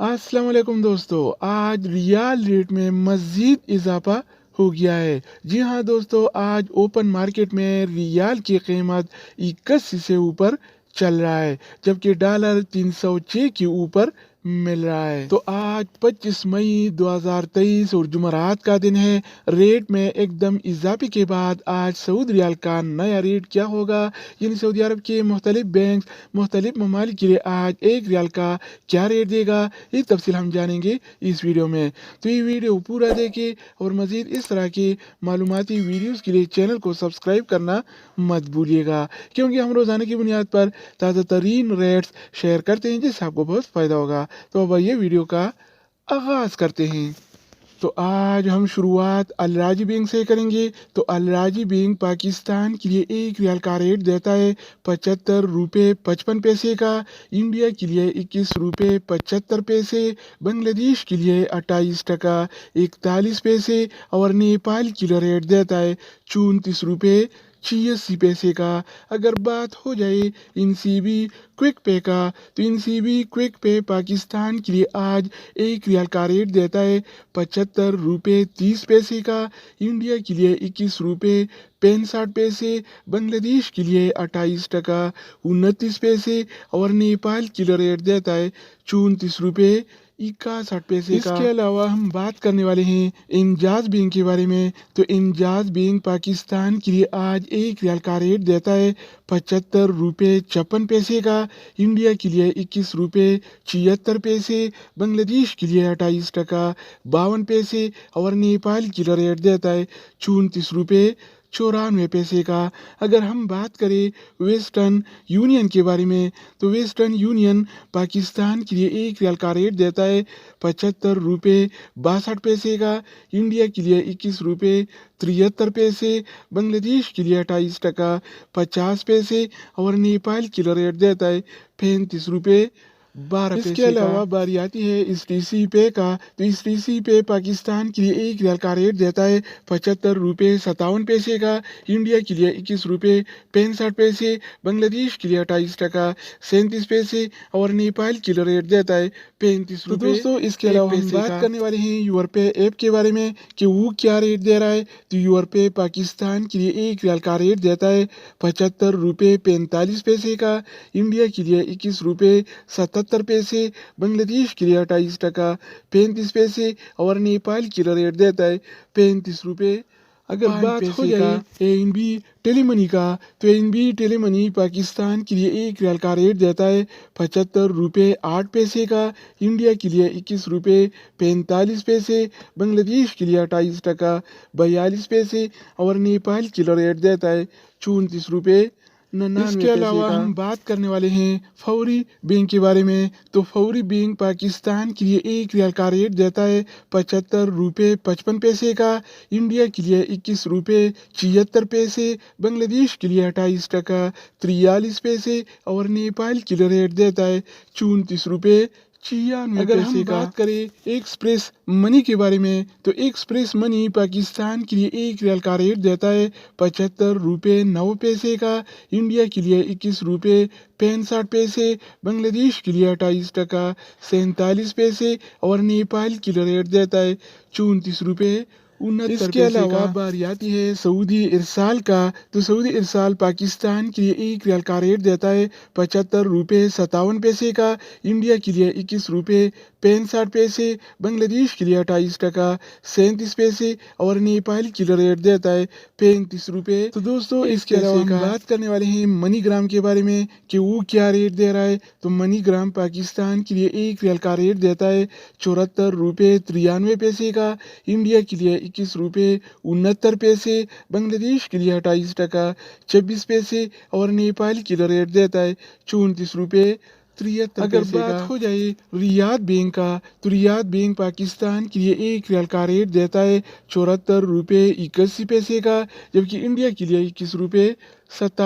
अस्सलाम वालेकुम दोस्तों, आज रियाल रेट में मज़ीद इजाफा हो गया है। जी हाँ दोस्तों, आज ओपन मार्केट में रियाल की कीमत 81 से ऊपर चल रहा है, जबकि डॉलर 306 के ऊपर मिल रहा है। तो आज 25 मई 2023 और जुमरात का दिन है। रेट में एकदम इजाफे के बाद आज सऊदी रियाल का नया रेट क्या होगा, यानी सऊदी अरब के मुख्तलिफ बैंक मुख्तलिफ ममालिक के लिए आज एक रियाल का क्या रेट देगा, ये तफसील हम जानेंगे इस वीडियो में। तो ये वीडियो पूरा देखें और मज़ीद इस तरह की मालूमाती वीडियोस के लिए चैनल को सब्सक्राइब करना मत भूलिएगा, क्योंकि हम रोज़ाना की बुनियाद पर ताज़ा तरीन रेट्स शेयर करते हैं जिससे आपको बहुत फ़ायदा होगा। तो अब ये वीडियो का आगाज़ करते हैं। तो आज हम शुरुआत अल राजी बैंक से करेंगे। तो अल राजी बैंक पाकिस्तान के लिए एक रियाल का रेट देता है 75 रुपये 55 पैसे का, इंडिया के लिए 21 रुपये 75 पैसे, बांग्लादेश के लिए 28 टका 41 पैसे और नेपाल के लिए रेट देता है 34 रुपये 86 पैसे का। अगर बात हो जाए इनसीबी क्विक पे का, तो इनसीबी क्विक पे पाकिस्तान के लिए आज एक रियाल का रेट देता है 75 रुपये 30 पैसे का, इंडिया के लिए 21 रुपये 65 पैसे, बांग्लादेश के लिए 28 टका 29 पैसे और नेपाल के लिए रेट देता है 34 रुपये 61 पैसे का। इसके अलावा हम बात करने वाले हैं इंजाज बैंक के बारे में। तो इंजाज बैंक पाकिस्तान के लिए आज एक रियाल का रेट देता है 75 रुपये 56 पैसे का, इंडिया के लिए 21 रुपये 76 पैसे, बांग्लादेश के लिए 28 टका 52 पैसे और नेपाल के लिए रेट देता है 34 रुपये 94 पैसे का। अगर हम बात करें वेस्टर्न यूनियन के बारे में, तो वेस्टर्न यूनियन पाकिस्तान के लिए एक रियाल का रेट देता है 75 रुपये 62 पैसे का, इंडिया के लिए 21 रुपये 73 पैसे, बांग्लादेश के लिए 28 टका 50 पैसे और नेपाल के लिए रेट देता है 35 रुपये 12 पैसे। इसके अलावा बारी आती है इस टीसी पे का। तो इस टीसी पे पाकिस्तान के लिए एक रियाल का रेट देता है 75 रुपये 57 पैसे का, इंडिया के लिए 21 रुपये 65 पैसे, बांग्लादेश के लिए 28 टका 37 पैसे और नेपाल के लिए रेट देता है 35 रुपये। दोस्तों इसके अलावा हम बात करने वाले हैं यूरोपे ऐप के बारे में कि वो क्या रेट दे रहा है। तो यूरोपे पाकिस्तान के लिए एक रियाल का रेट देता है 75 रुपये 45 पैसे का, इंडिया के लिए 21 रुपये 77 पैसे, बांग्लादेश के लिए 28 टका 35 पैसे और नेपाल के लिए रेट देता है 35 रुपये। अगर बात हो जाए एनबी टेलीमनी का, तो एनबी टेलीमनी पाकिस्तान के लिए एक रियाल का रेट देता है 75 रुपये 8 पैसे का, इंडिया के लिए 21 रुपये 45 पैसे, बांग्लादेश के लिए 28 टका 42 पैसे और नेपाल के लिए रेट देता है 34 रुपये 99। इसके अलावा हम बात करने वाले हैं फौरी बैंक के बारे में। तो फौरी बैंक पाकिस्तान के लिए एक रियाल का रेट देता है 75 रुपये 55 पैसे का, इंडिया के लिए 21 रुपये 76 पैसे, बांग्लादेश के लिए 28 टका 43 पैसे और नेपाल के लिए रेट देता है 34 रुपये 96। अगर हम बात करें एक्सप्रेस मनी के बारे में, तो एक्सप्रेस मनी पाकिस्तान के लिए एक रियाल का रेट देता है 75 रुपये 9 पैसे का, इंडिया के लिए 21 रुपये 65 पैसे, बांग्लादेश के लिए 28 टका 47 पैसे और नेपाल के लिए रेट देता है 34 रुपये 69। इसके अलावा बारी आती है सऊदी इरसाल का। तो सऊदी इरसाल पाकिस्तान के लिए एक रियाल का रेट देता है 75 रुपये 57 पैसे का, इंडिया के लिए 21 रुपये 65 पैसे, बांग्लादेश के लिए 28 टका 37 पैसे और नेपाल के लिए रेट देता है 35 रुपये। तो दोस्तों इसके अलावा हम बात करने वाले हैं मनीग्राम के बारे में कि वो क्या रेट दे रहा है। तो मनीग्राम पाकिस्तान के लिए एक रियाल का रेट देता है 74 रुपये 93 पैसे का, इंडिया के लिए 21 रुपये 69 पैसे, बांग्लादेश के लिए 28 टका 26 पैसे और नेपाल के लिए रेट देता है 34 रुपये 73। अगर बात हो जाए रियाद बैंक का, तो रियाद बैंक पाकिस्तान के लिए एक रियाल का रेट देता है 74 रुपये 81 पैसे का, जबकि इंडिया के लिए 21 रुपये 7